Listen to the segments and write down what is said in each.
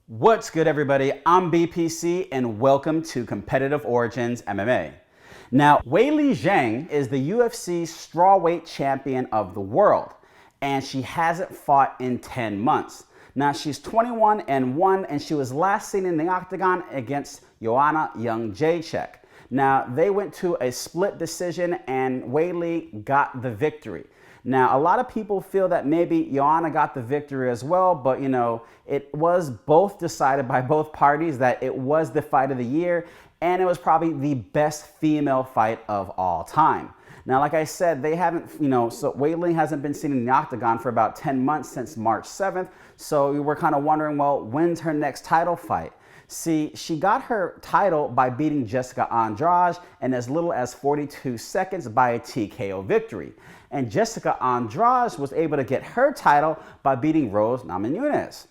What's good, everybody? I'm BPC and welcome to Competitive Origins MMA. Now, Weili Zhang is the UFC strawweight champion of the world, and she hasn't fought in 10 months. Now, she's 21-1, and she was last seen in the octagon against Joanna Jędrzejczyk. Now, they went to a split decision, and Weili got the victory. Now, a lot of people feel that maybe Joanna got the victory as well, but it was both decided by both parties that it was the fight of the year, and it was probably the best female fight of all time. Now, like I said, they haven't, so Weili hasn't been seen in the octagon for about 10 months since March 7th, so we were kind of wondering, well, when's her next title fight? See, she got her title by beating Jessica Andrade in as little as 42 seconds by a TKO victory. And Jessica Andrade was able to get her title by beating Rose Namajunas,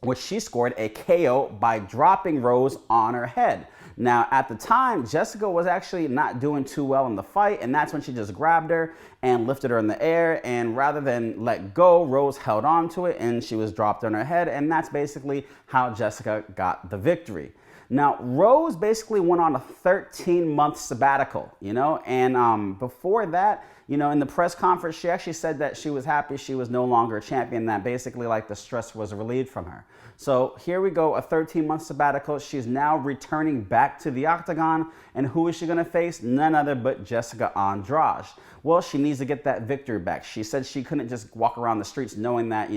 which she scored a KO by dropping Rose on her head. Now, at the time, Jessica was actually not doing too well in the fight, and that's when she just grabbed her and lifted her in the air, and rather than let go, Rose held on to it, and she was dropped on her head, and that's basically how Jessica got the victory. Now, Rose basically went on a 13-month sabbatical, and before that, in the press conference, she actually said that she was happy she was no longer a champion, that basically like the stress was relieved from her. So here we go, a 13-month sabbatical. She's now returning back to the octagon, and who is she going to face? None other but Jessica Andrade. Well, she needs to get that victory back. She said she couldn't just walk around the streets knowing that,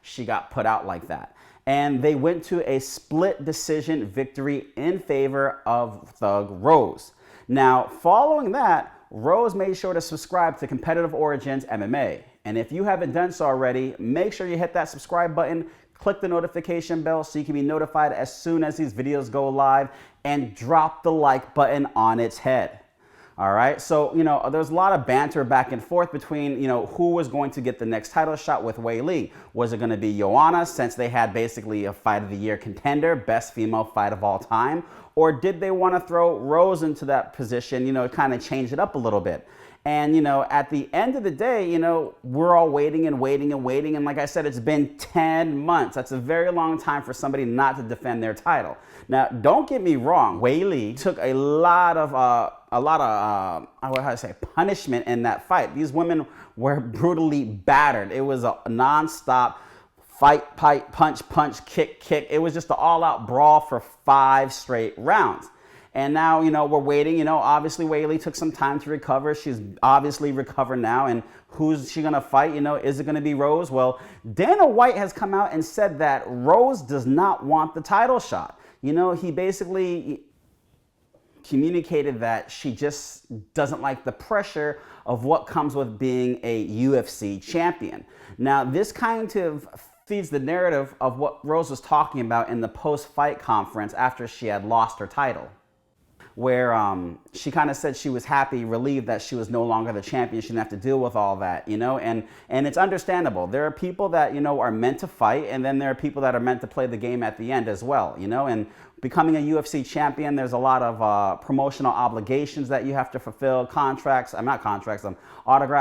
she got put out like that. And they went to a split decision victory in favor of Thug Rose. Now, following that, Rose made sure to subscribe to Competitive Origins MMA. And if you haven't done so already, make sure you hit that subscribe button, click the notification bell so you can be notified as soon as these videos go live, and drop the like button on its head. All right, so, there's a lot of banter back and forth between, who was going to get the next title shot with Weili. Was it going to be Joanna, since they had basically a fight of the year contender, best female fight of all time? Or did they want to throw Rose into that position, kind of change it up a little bit? And, at the end of the day, we're all waiting and waiting and waiting. And like I said, it's been 10 months. That's a very long time for somebody not to defend their title. Now, don't get me wrong. Weili took a lot of punishment in that fight. These women were brutally battered. It was a nonstop fight, punch, kick. It was just an all-out brawl for 5 straight rounds. And now, we're waiting. Obviously, Weili took some time to recover. She's obviously recovered now. And who's she going to fight? Is it going to be Rose? Well, Dana White has come out and said that Rose does not want the title shot. He basically communicated that she just doesn't like the pressure of what comes with being a UFC champion. Now, this kind of feeds the narrative of what Rose was talking about in the post-fight conference after she had lost her title, where she kind of said she was happy, relieved that she was no longer the champion. She didn't have to deal with all that, and it's understandable. There are people that, are meant to fight, and then there are people that are meant to play the game at the end as well, and becoming a UFC champion, there's a lot of promotional obligations that you have to fulfill, autograph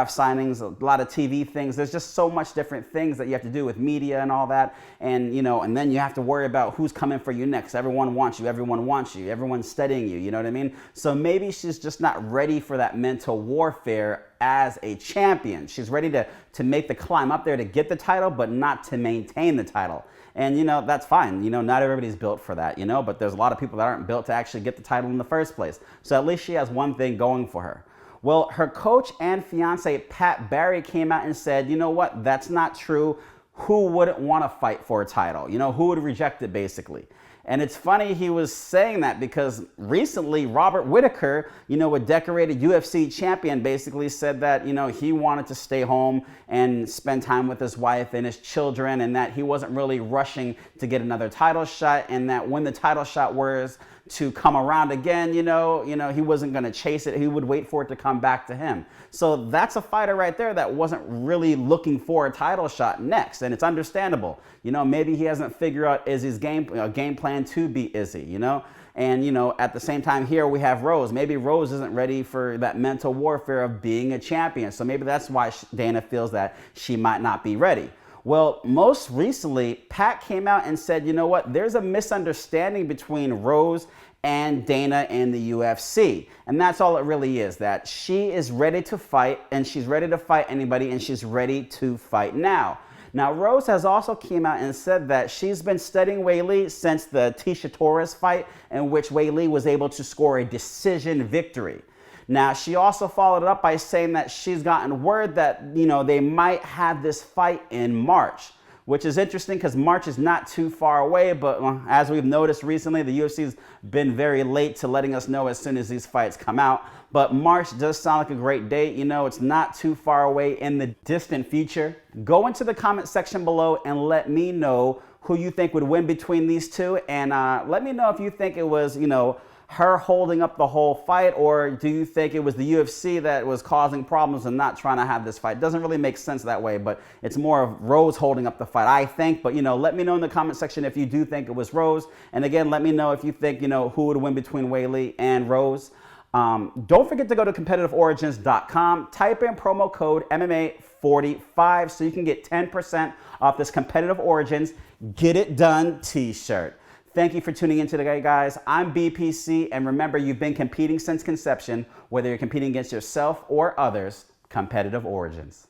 signings, a lot of TV things. There's just so much different things that you have to do with media and all that. And, and then you have to worry about who's coming for you next. Everyone wants you. Everyone's studying you. You know what I mean? So maybe she's just not ready for that mental warfare as a champion. She's ready to make the climb up there to get the title, but not to maintain the title. And, that's fine. Not everybody's built for that, but there's a lot of people that aren't built to actually get the title in the first place. So at least she has one thing going for her. Well, her coach and fiance, Pat Barry, came out and said, you know what, that's not true. Who wouldn't want to fight for a title? Who would reject it, basically? And it's funny he was saying that because recently Robert Whittaker, a decorated UFC champion, basically said that, he wanted to stay home and spend time with his wife and his children, and that he wasn't really rushing to get another title shot, and that when the title shot was to come around again, he wasn't going to chase it. He would wait for it to come back to him. So that's a fighter right there that wasn't really looking for a title shot next, and it's understandable. Maybe he hasn't figured out Izzy's game plan to beat Izzy, And, at the same time here we have Rose. Maybe Rose isn't ready for that mental warfare of being a champion. So maybe that's why Dana feels that she might not be ready. Well, most recently, Pat came out and said, you know what, there's a misunderstanding between Rose and Dana in the UFC. And that's all it really is, that she is ready to fight, and she's ready to fight anybody, and she's ready to fight now. Now, Rose has also came out and said that she's been studying Weili since the Tisha Torres fight, in which Weili was able to score a decision victory. Now, she also followed it up by saying that she's gotten word that, you know, they might have this fight in March, which is interesting because March is not too far away. But as we've noticed recently, the UFC's been very late to letting us know as soon as these fights come out. But March does sound like a great date. You know, it's not too far away in the distant future. Go into the comment section below and let me know who you think would win between these two. And let me know if you think it was, you know, her holding up the whole fight, or do you think it was the UFC that was causing problems and not trying to have this fight? It doesn't really make sense that way, but it's more of Rose holding up the fight, I think. But, you know, let me know in the comment section if you do think it was Rose. And again, let me know if you think, you know, who would win between Weili and Rose. Don't forget to go to competitiveorigins.com, type in promo code MMA45 so you can get 10% off this Competitive Origins Get It Done t-shirt. Thank you for tuning in today, guys. I'm BPC, and remember, you've been competing since conception. Whether you're competing against yourself or others, Competitive Origins.